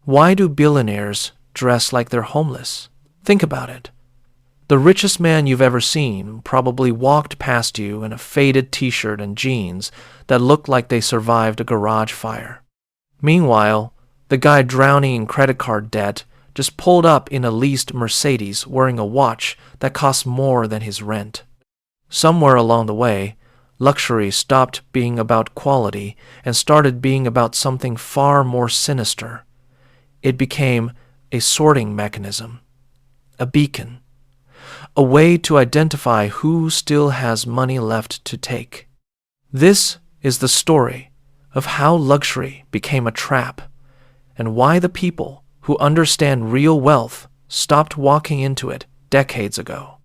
Why do billionaires dress like they're homeless? Think about it. The richest man you've ever seen probably walked past you in a faded t-shirt and jeans that looked like they survived a garage fire. Meanwhile, the guy drowning in credit card debt just pulled up in a leased Mercedes wearing a watch that cost more than his rent. Somewhere along the way, luxury stopped being about quality and started being about something far more sinister. It became a sorting mechanism, a beacon, a way to identify who still has money left to take. This is the story of how luxury became a trap and why the people who understand real wealth stopped walking into it decades ago.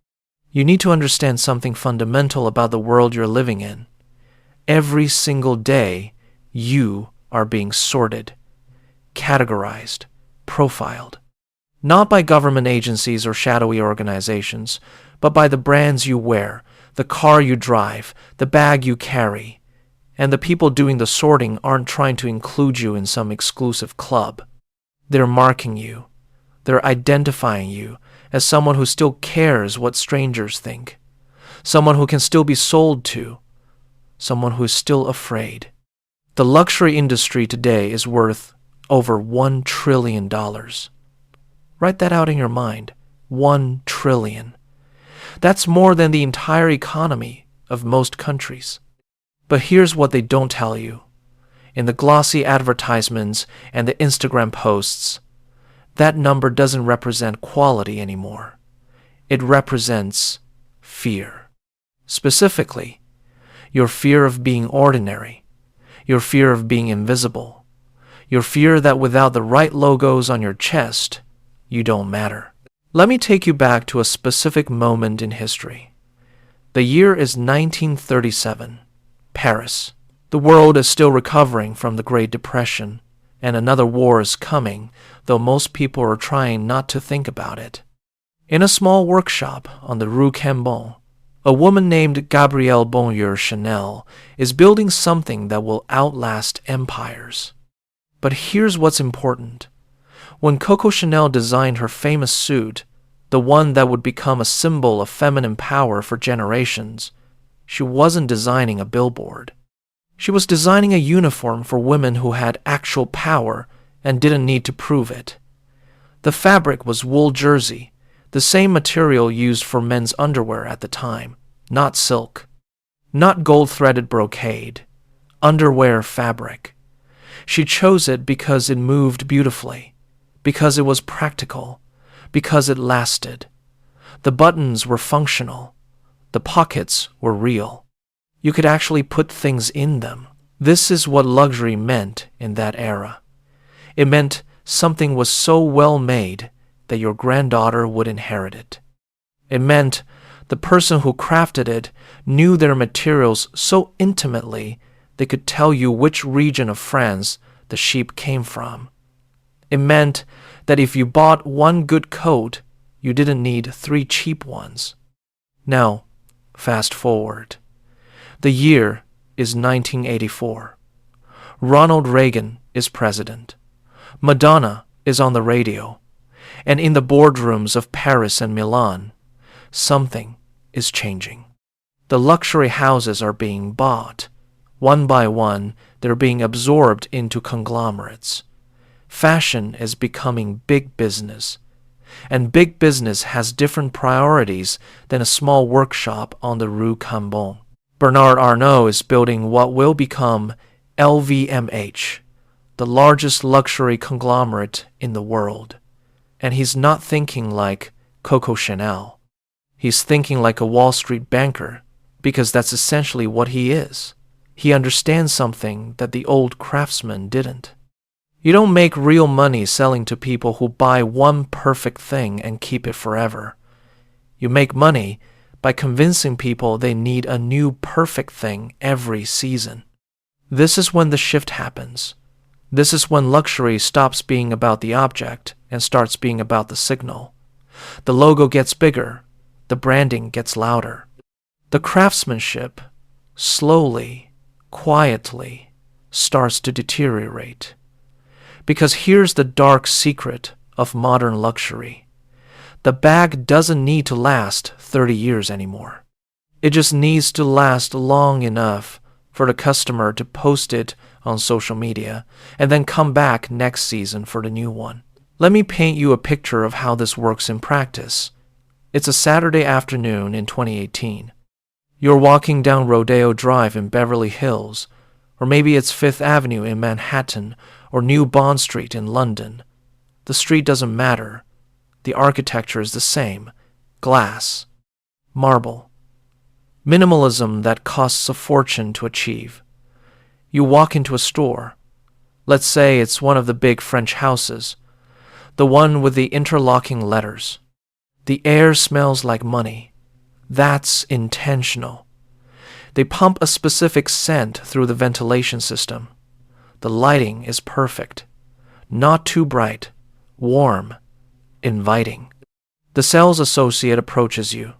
You need to understand something fundamental about the world you're living in. Every single day, you are being sorted, categorized, profiled. Not by government agencies or shadowy organizations, but by the brands you wear, the car you drive, the bag you carry. And the people doing the sorting aren't trying to include you in some exclusive club. They're marking you. They're identifying you as someone who still cares what strangers think, someone who can still be sold to, someone who is still afraid. The luxury industry today is worth over $1 trillion. Write that out in your mind. 1 trillion. That's more than the entire economy of most countries. But here's what they don't tell you. In the glossy advertisements and the Instagram posts, that number doesn't represent quality anymore. It represents fear. Specifically, your fear of being ordinary, your fear of being invisible, your fear that without the right logos on your chest, you don't matter. Let me take you back to a specific moment in history. The year is 1937, Paris. The world is still recovering from the Great Depression, and another war is coming, though most people are trying not to think about it. In a small workshop on the Rue Cambon, a woman named Gabrielle Bonheur Chanel is building something that will outlast empires. But here's what's important. When Coco Chanel designed her famous suit, the one that would become a symbol of feminine power for generations, she wasn't designing a billboard. She was designing a uniform for women who had actual power and didn't need to prove it. The fabric was wool jersey, the same material used for men's underwear at the time, not silk, not gold-threaded brocade, underwear fabric. She chose it because it moved beautifully, because it was practical, because it lasted. The buttons were functional. The pockets were real. You could actually put things in them. This is what luxury meant in that era. It meant something was so well made that your granddaughter would inherit it. It meant the person who crafted it knew their materials so intimately they could tell you which region of France the sheep came from. It meant that if you bought one good coat, you didn't need 3 cheap ones. Now, fast forward. The year is 1984. Ronald Reagan is president. Madonna is on the radio. And in the boardrooms of Paris and Milan, something is changing. The luxury houses are being bought. One by one, they're being absorbed into conglomerates. Fashion is becoming big business. And big business has different priorities than a small workshop on the Rue Cambon. Bernard Arnault is building what will become LVMH, the largest luxury conglomerate in the world. And he's not thinking like Coco Chanel. He's thinking like a Wall Street banker, because that's essentially what he is. He understands something that the old craftsman didn't. You don't make real money selling to people who buy one perfect thing and keep it forever. You make money by convincing people they need a new perfect thing every season. This is when the shift happens. This is when luxury stops being about the object and starts being about the signal. The logo gets bigger. The branding gets louder. The craftsmanship, slowly, quietly, starts to deteriorate. Because here's the dark secret of modern luxury. The bag doesn't need to last 30 years anymore. It just needs to last long enough for the customer to post it on social media and then come back next season for the new one. Let me paint you a picture of how this works in practice. It's a Saturday afternoon in 2018. You're walking down Rodeo Drive in Beverly Hills, or maybe it's Fifth Avenue in Manhattan or New Bond Street in London. The street doesn't matter. The architecture is the same. Glass. Marble. Minimalism that costs a fortune to achieve. You walk into a store. Let's say it's one of the big French houses, the one with the interlocking letters. The air smells like money. That's intentional. They pump a specific scent through the ventilation system. The lighting is perfect. Not too bright, warm, inviting. The sales associate approaches you.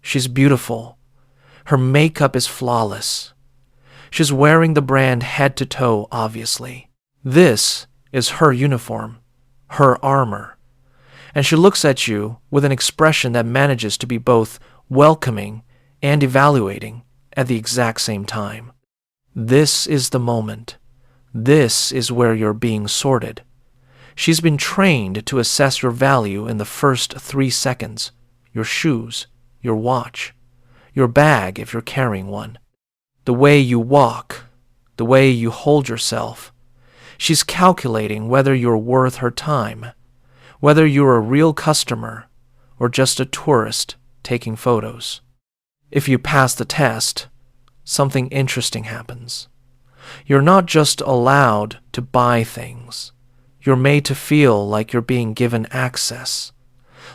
She's beautiful. Her makeup is flawless. She's wearing the brand head to toe, obviously. This is her uniform, her armor. And she looks at you with an expression that manages to be both welcoming and evaluating at the exact same time. This is the moment. This is where you're being sorted. She's been trained to assess your value in the first 3 seconds. Your shoes, your watch, your bag if you're carrying one, the way you walk, the way you hold yourself. She's calculating whether you're worth her time, whether you're a real customer or just a tourist taking photos. If you pass the test, something interesting happens. You're not just allowed to buy things. You're made to feel like you're being given access,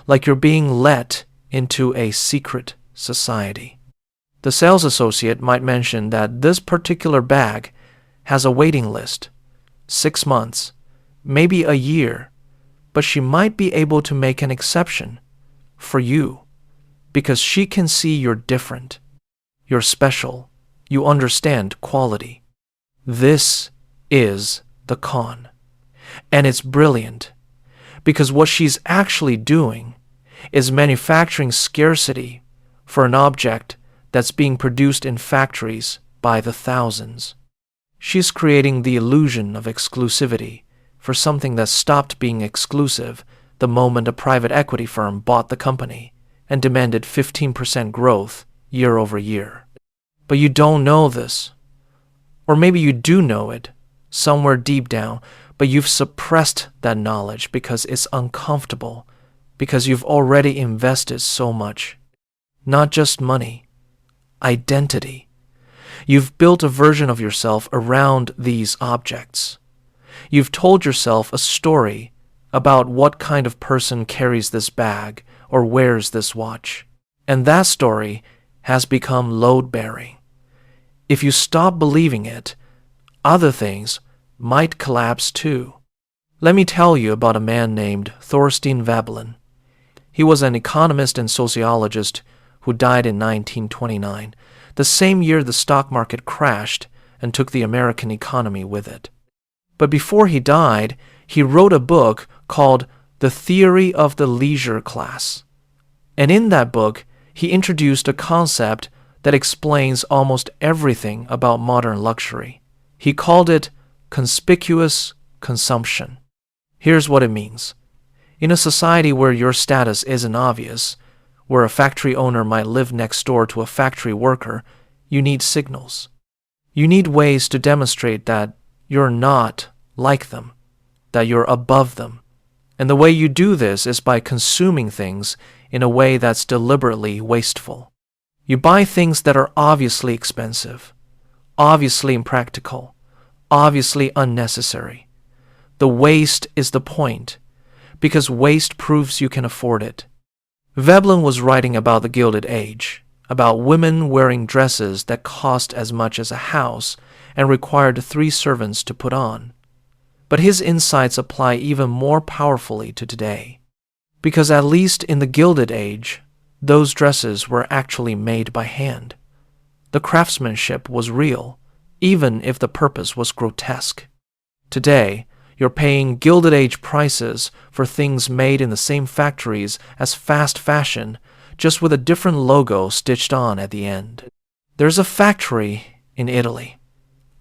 like you're being let into a secret society. The sales associate might mention that this particular bag has a waiting list, 6 months, maybe a year, but she might be able to make an exception for you because she can see you're different, you're special, you understand quality. This is the con. And it's brilliant because what she's actually doing is manufacturing scarcity for an object that's being produced in factories by the thousands. She's creating the illusion of exclusivity for something that stopped being exclusive the moment a private equity firm bought the company and demanded 15% growth year over year. But you don't know this. Or maybe you do know it, somewhere deep down, but you've suppressed that knowledge because it's uncomfortable, because you've already invested so much. Not just money, identity. You've built a version of yourself around these objects. You've told yourself a story about what kind of person carries this bag or wears this watch. And that story has become load-bearing. If you stop believing it, other things might collapse too. Let me tell you about a man named Thorstein Veblen. He was an economist and sociologist who died in 1929, the same year the stock market crashed and took the American economy with it. But before he died, he wrote a book called The Theory of the Leisure Class. And in that book, he introduced a concept that explains almost everything about modern luxury. He called it conspicuous consumption. Here's what it means. In a society where your status isn't obvious, where a factory owner might live next door to a factory worker, you need signals. You need ways to demonstrate that you're not like them, that you're above them. And the way you do this is by consuming things in a way that's deliberately wasteful. You buy things that are obviously expensive, obviously impractical, obviously unnecessary. The waste is the point, because waste proves you can afford it. Veblen was writing about the Gilded Age, about women wearing dresses that cost as much as a house and required 3 servants to put on. But his insights apply even more powerfully to today, because at least in the Gilded Age, those dresses were actually made by hand. The craftsmanship was real, even if the purpose was grotesque. Today, You're paying Gilded Age prices for things made in the same factories as fast fashion, just with a different logo stitched on at the end. There's a factory in Italy.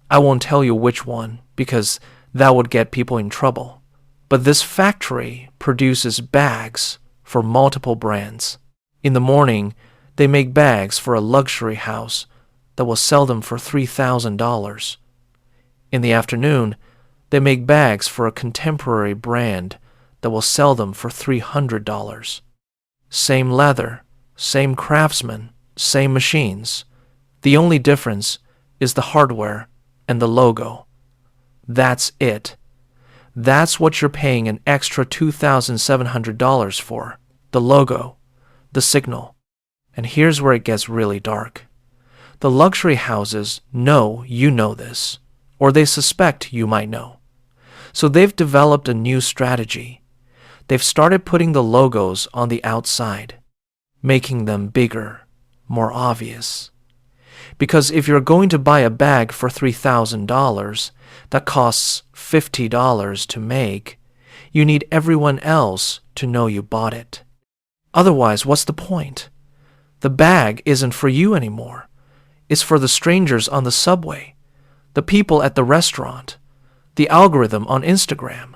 I won't tell you which one because that would get people in trouble. But this factory produces bags for multiple brands. In the morning, they make bags for a luxury house that will sell them for $3,000. In the afternoon, they make bags for a contemporary brand that will sell them for $300. Same leather, same craftsmen, same machines. The only difference is the hardware and the logo. That's it. That's what you're paying an extra $2,700 for. The logo, the signal. And here's where it gets really dark. The luxury houses know you know this, or they suspect you might know. So they've developed a new strategy. They've started putting the logos on the outside, making them bigger, more obvious. Because if you're going to buy a bag for $3,000 that costs $50 to make, you need everyone else to know you bought it. Otherwise, what's the point? The bag isn't for you anymore. It's for the strangers on the subway, the people at the restaurant, the algorithm on Instagram.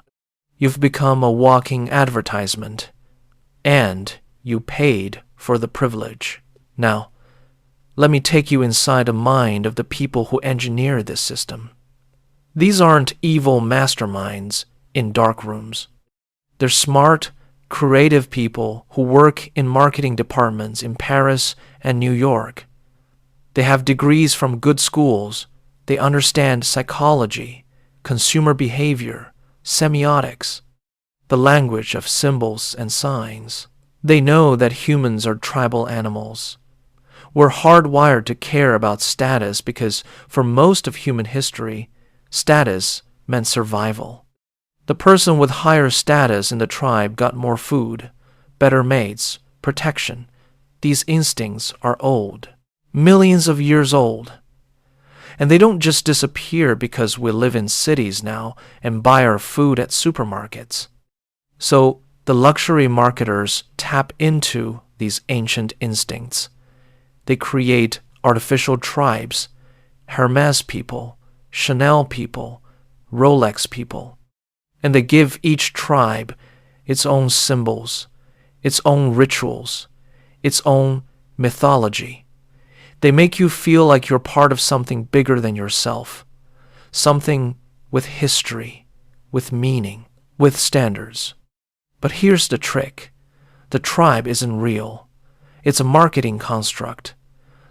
You've become a walking advertisement, and you paid for the privilege. Now, let me take you inside the mind of the people who engineer this system. These aren't evil masterminds in dark rooms. They're smart, creative people who work in marketing departments in Paris and New York. They have degrees from good schools. They understand psychology, consumer behavior, semiotics, the language of symbols and signs. They know that humans are tribal animals. We're hardwired to care about status because for most of human history, status meant survival. The person with higher status in the tribe got more food, better mates, protection. These instincts are old, millions of years old. And they don't just disappear because we live in cities now and buy our food at supermarkets. So the luxury marketers tap into these ancient instincts. They create artificial tribes, Hermes people, Chanel people, Rolex people. And they give each tribe its own symbols, its own rituals, its own mythology. They make you feel like you're part of something bigger than yourself, something with history, with meaning, with standards. But here's the trick. The tribe isn't real. It's a marketing construct.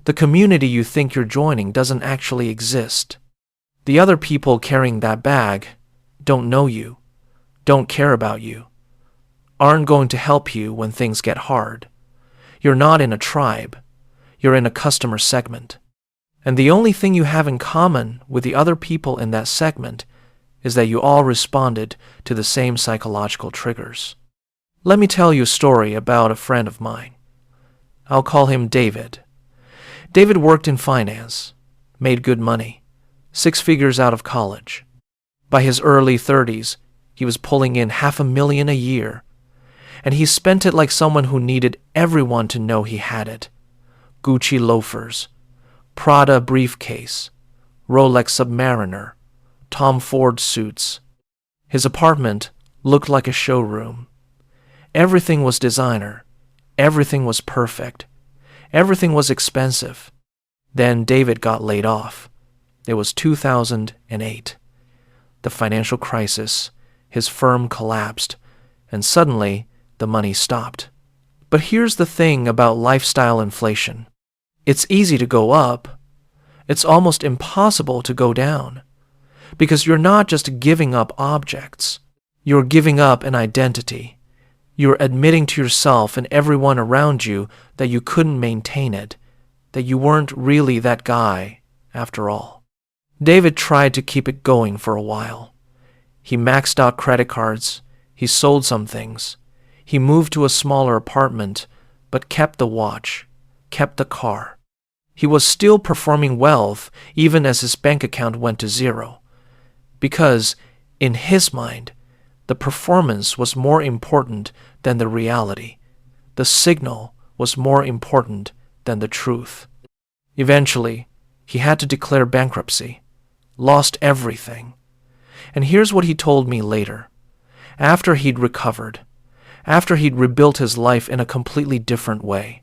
The community you think you're joining doesn't actually exist. The other people carrying that bag don't know you, don't care about you, aren't going to help you when things get hard. You're not in a tribe. You're in a customer segment. And the only thing you have in common with the other people in that segment is that you all responded to the same psychological triggers. Let me tell you a story about a friend of mine. I'll call him David. David worked in finance, made good money, 6 figures out of college. By his early 30s, he was pulling in $500,000 a year, and he spent it like someone who needed everyone to know he had it. Gucci loafers, Prada briefcase, Rolex Submariner, Tom Ford suits. His apartment looked like a showroom. Everything was designer. Everything was perfect. Everything was expensive. Then David got laid off. It was 2008. The financial crisis. His firm collapsed, and suddenly the money stopped. But here's the thing about lifestyle inflation. It's easy to go up. It's almost impossible to go down. Because you're not just giving up objects. You're giving up an identity. You're admitting to yourself and everyone around you that you couldn't maintain it, that you weren't really that guy after all. David tried to keep it going for a while. He maxed out credit cards. He sold some things. He moved to a smaller apartment, but kept the watch, kept the car. He was still performing wealth even as his bank account went to zero, because In his mind, the performance was more important than the reality. The signal was more important than the truth. Eventually, he had to declare bankruptcy, lost everything. And here's what he told me later. After he'd recovered, after he'd rebuilt his life in a completely different way,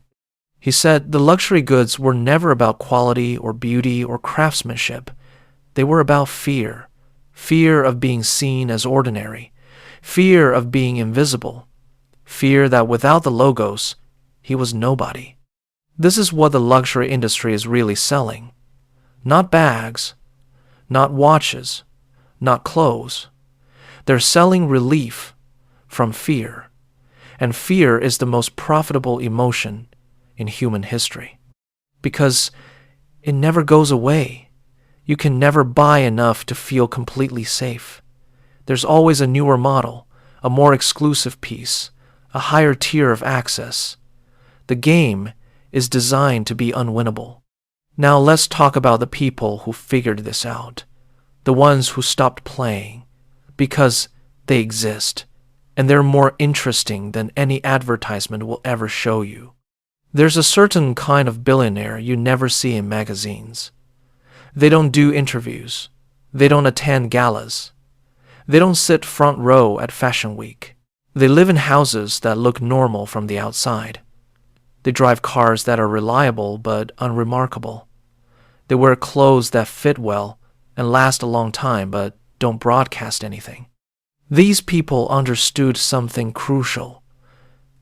he said the luxury goods were never about quality or beauty or craftsmanship. They were about fear. Fear of being seen as ordinary. Fear of being invisible. Fear that without the logos, he was nobody. This is what the luxury industry is really selling. Not bags, not watches, not clothes. They're selling relief from fear. And fear is the most profitable emotion in human history. Because it never goes away. You can never buy enough to feel completely safe. There's always a newer model, a more exclusive piece, a higher tier of access. The game is designed to be unwinnable. Now let's talk about the people who figured this out. The ones who stopped playing. Because they exist. And they're more interesting than any advertisement will ever show you. There's a certain kind of billionaire you never see in magazines. They don't do interviews. They don't attend galas. They don't sit front row at Fashion Week. They live in houses that look normal from the outside. They drive cars that are reliable but unremarkable. They wear clothes that fit well and last a long time but don't broadcast anything. These people understood something crucial.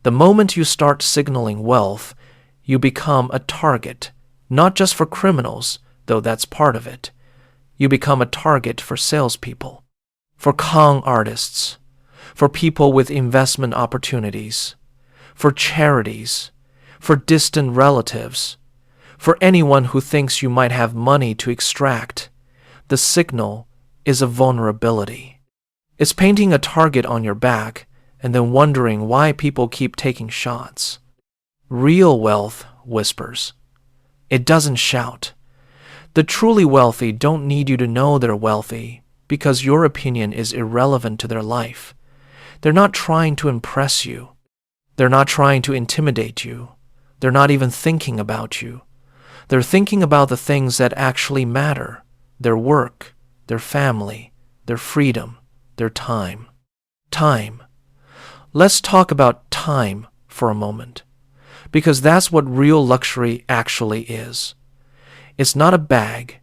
The moment you start signaling wealth, you become a target, not just for criminals, though that's part of it. You become a target for salespeople, for con artists, for people with investment opportunities, for charities, for distant relatives, for anyone who thinks you might have money to extract. The signal is a vulnerability. It's painting a target on your back and then wondering why people keep taking shots. Real wealth whispers. It doesn't shout. The truly wealthy don't need you to know they're wealthy because your opinion is irrelevant to their life. They're not trying to impress you. They're not trying to intimidate you. They're not even thinking about you. They're thinking about the things that actually matter: their work, their family, their freedom, their time. Time. Let's talk about time for a moment, because that's what real luxury actually is. It's not a bag.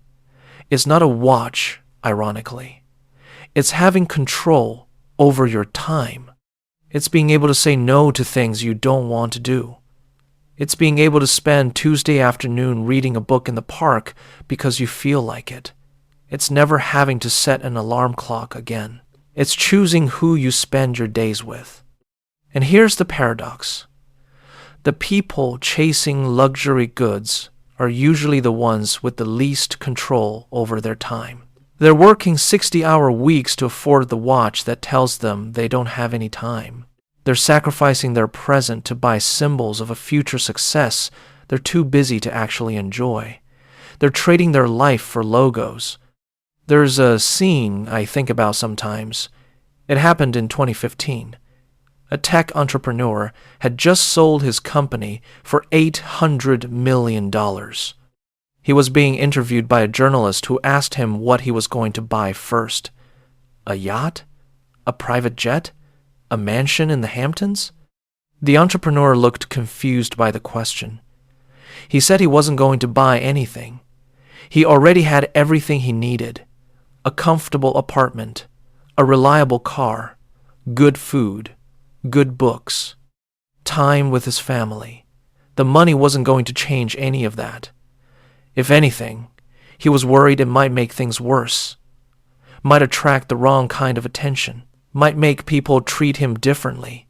It's not a watch, ironically. It's having control over your time. It's being able to say no to things you don't want to do. It's being able to spend Tuesday afternoon reading a book in the park because you feel like it. It's never having to set an alarm clock again. It's choosing who you spend your days with. And here's the paradox. The people chasing luxury goods are usually the ones with the least control over their time. They're working 60-hour weeks to afford the watch that tells them they don't have any time. They're sacrificing their present to buy symbols of a future success they're too busy to actually enjoy. They're trading their life for logos. There's a scene I think about sometimes. It happened in 2015. A tech entrepreneur had just sold his company for $800 million. He was being interviewed by a journalist who asked him what he was going to buy first. A yacht? A private jet? A mansion in the Hamptons? The entrepreneur looked confused by the question. He said he wasn't going to buy anything. He already had everything he needed: a comfortable apartment, a reliable car, good food, good books, time with his family. The money wasn't going to change any of that. If anything, he was worried it might make things worse, might attract the wrong kind of attention, might make people treat him differently,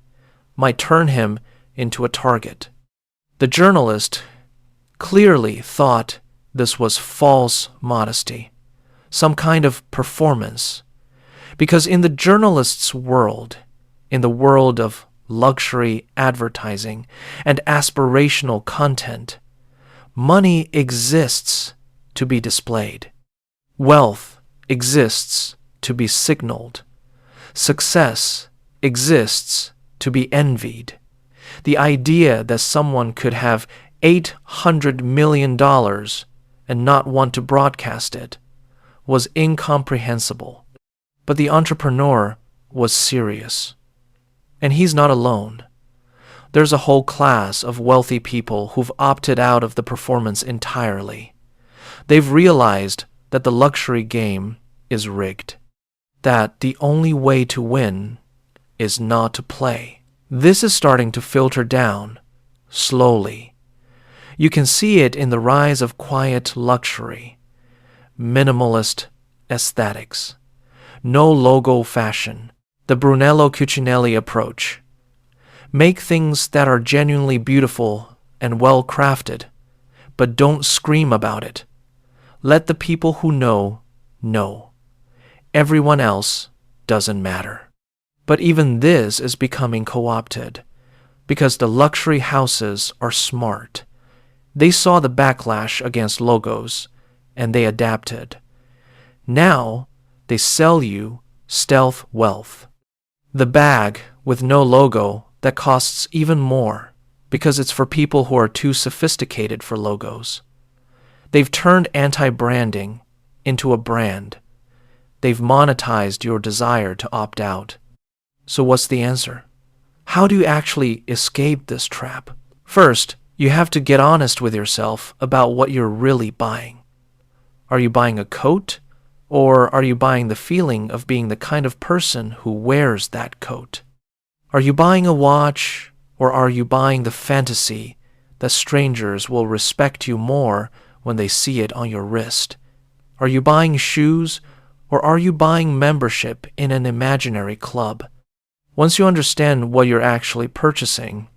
might turn him into a target. The journalist clearly thought this was false modesty, some kind of performance, because in the journalist's world, in the world of luxury advertising and aspirational content, money exists to be displayed. Wealth exists to be signaled, Success exists to be envied. The idea that someone could have $800 million and not want to broadcast it was incomprehensible. But the entrepreneur was serious. And he's not alone. There's a whole class of wealthy people who've opted out of the performance entirely. They've realized that the luxury game is rigged, that the only way to win is not to play. This is starting to filter down, slowly. You can see it in the rise of quiet luxury, minimalist aesthetics, no logo fashion, the Brunello Cucinelli approach. Make things that are genuinely beautiful and well crafted, but don't scream about it. Let the people who know. Everyone else doesn't matter. But even this is becoming co-opted, because the luxury houses are smart. They saw the backlash against logos, and they adapted. Now, they sell you stealth wealth. The bag with no logo that costs even more because it's for people who are too sophisticated for logos. They've turned anti-branding into a brand. They've monetized your desire to opt out. So what's the answer? How do you actually escape this trap? First, you have to get honest with yourself about what you're really buying. Are you buying a coat? Or are you buying the feeling of being the kind of person who wears that coat? Are you buying a watch, or are you buying the fantasy that strangers will respect you more when they see it on your wrist? Are you buying shoes, or are you buying membership in an imaginary club? Once you understand what you're actually purchasing,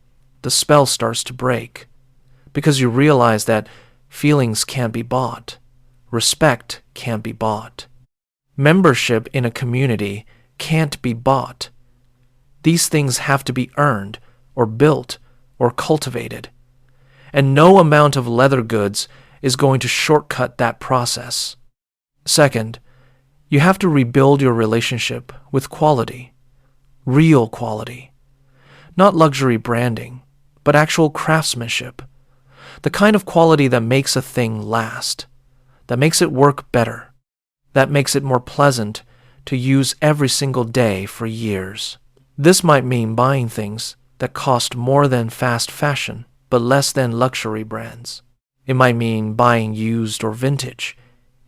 the spell starts to break, because you realize that feelings can't be bought. Respect can't be bought. Membership in a community can't be bought. These things have to be earned, or built, or cultivated. And no amount of leather goods is going to shortcut that process. Second, you have to rebuild your relationship with quality. Real quality. Not luxury branding, but actual craftsmanship. The kind of quality that makes a thing last, that makes it work better, that makes it more pleasant to use every single day for years. This might mean buying things that cost more than fast fashion, but less than luxury brands. It might mean buying used or vintage.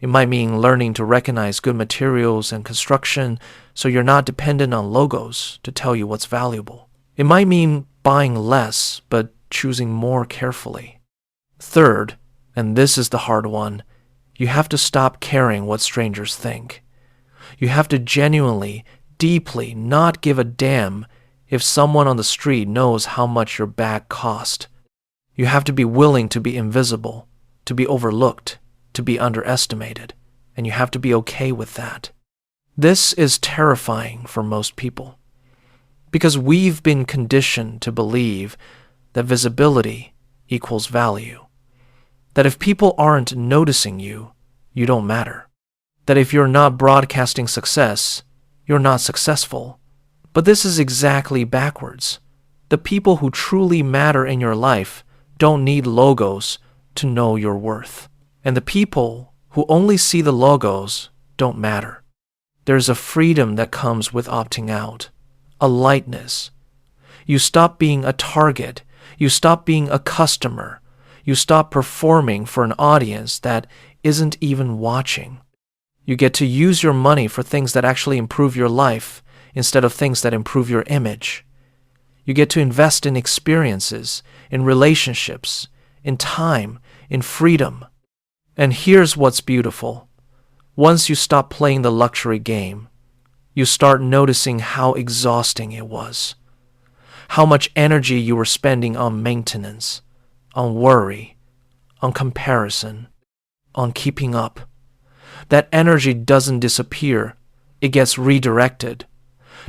It might mean learning to recognize good materials and construction so you're not dependent on logos to tell you what's valuable. It might mean buying less, but choosing more carefully. Third, and this is the hard one, you have to stop caring what strangers think. You have to genuinely, deeply not give a damn if someone on the street knows how much your bag cost. You have to be willing to be invisible, to be overlooked, to be underestimated, and you have to be okay with that. This is terrifying for most people, because we've been conditioned to believe that visibility equals value. That if people aren't noticing you, you don't matter. That if you're not broadcasting success, you're not successful. But this is exactly backwards. The people who truly matter in your life don't need logos to know your worth. And the people who only see the logos don't matter. There's a freedom that comes with opting out, a lightness. You stop being a target. You stop being a customer. You stop performing for an audience that isn't even watching. You get to use your money for things that actually improve your life instead of things that improve your image. You get to invest in experiences, in relationships, in time, in freedom. And here's what's beautiful. Once you stop playing the luxury game, you start noticing how exhausting it was. How much energy you were spending on maintenance, on worry, on comparison, on keeping up. That energy doesn't disappear. It gets redirected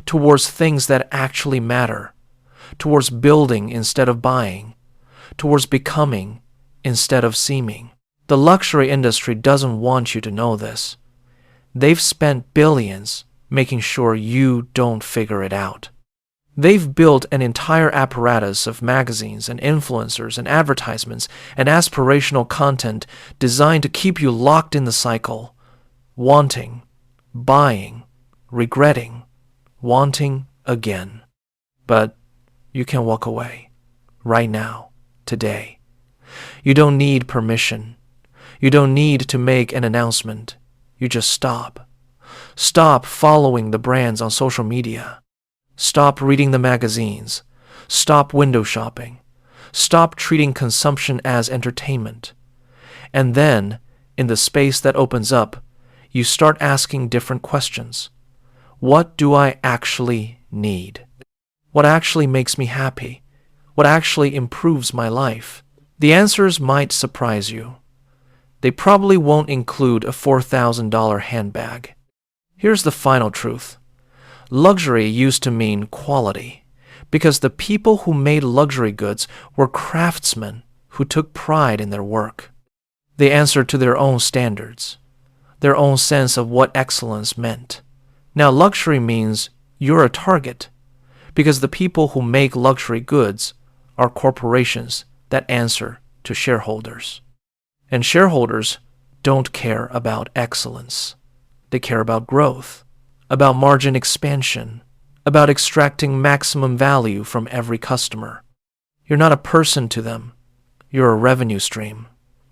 towards things that actually matter, towards building instead of buying, towards becoming instead of seeming. The luxury industry doesn't want you to know this. They've spent billions making sure you don't figure it out. They've built an entire apparatus of magazines and influencers and advertisements and aspirational content designed to keep you locked in the cycle, wanting, buying, regretting, wanting again. But you can walk away, right now, today. You don't need permission. You don't need to make an announcement. You just stop. Stop following the brands on social media. Stop reading the magazines. Stop window shopping. Stop treating consumption as entertainment. And then, in the space that opens up, you start asking different questions. What do I actually need? What actually makes me happy? What actually improves my life? The answers might surprise you. They probably won't include a $4,000 handbag. Here's the final truth. Luxury used to mean quality, because the people who made luxury goods were craftsmen who took pride in their work. They answered to their own standards, their own sense of what excellence meant. Now luxury means you're a target, because the people who make luxury goods are corporations that answer to shareholders. And shareholders don't care about excellence. They care about growth, about margin expansion, about extracting maximum value from every customer. You're not a person to them. You're a revenue stream,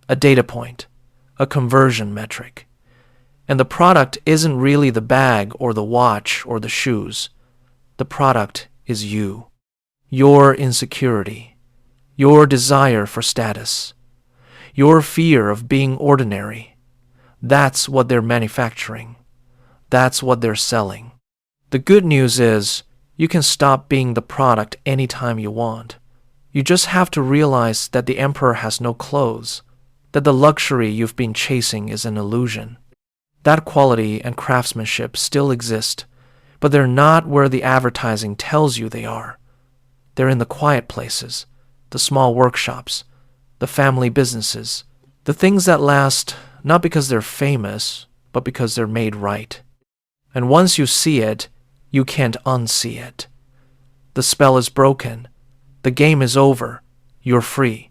a data point, a conversion metric. And the product isn't really the bag or the watch or the shoes. The product is you, your insecurity, your desire for status, your fear of being ordinary. That's what they're manufacturing. That's what they're selling. The good news is you can stop being the product anytime you want. You just have to realize that the emperor has no clothes, that the luxury you've been chasing is an illusion. That quality and craftsmanship still exist, but they're not where the advertising tells you they are. They're in the quiet places, the small workshops, the family businesses, the things that last not because they're famous, but because they're made right. And once you see it, you can't unsee it. The spell is broken. The game is over. You're free.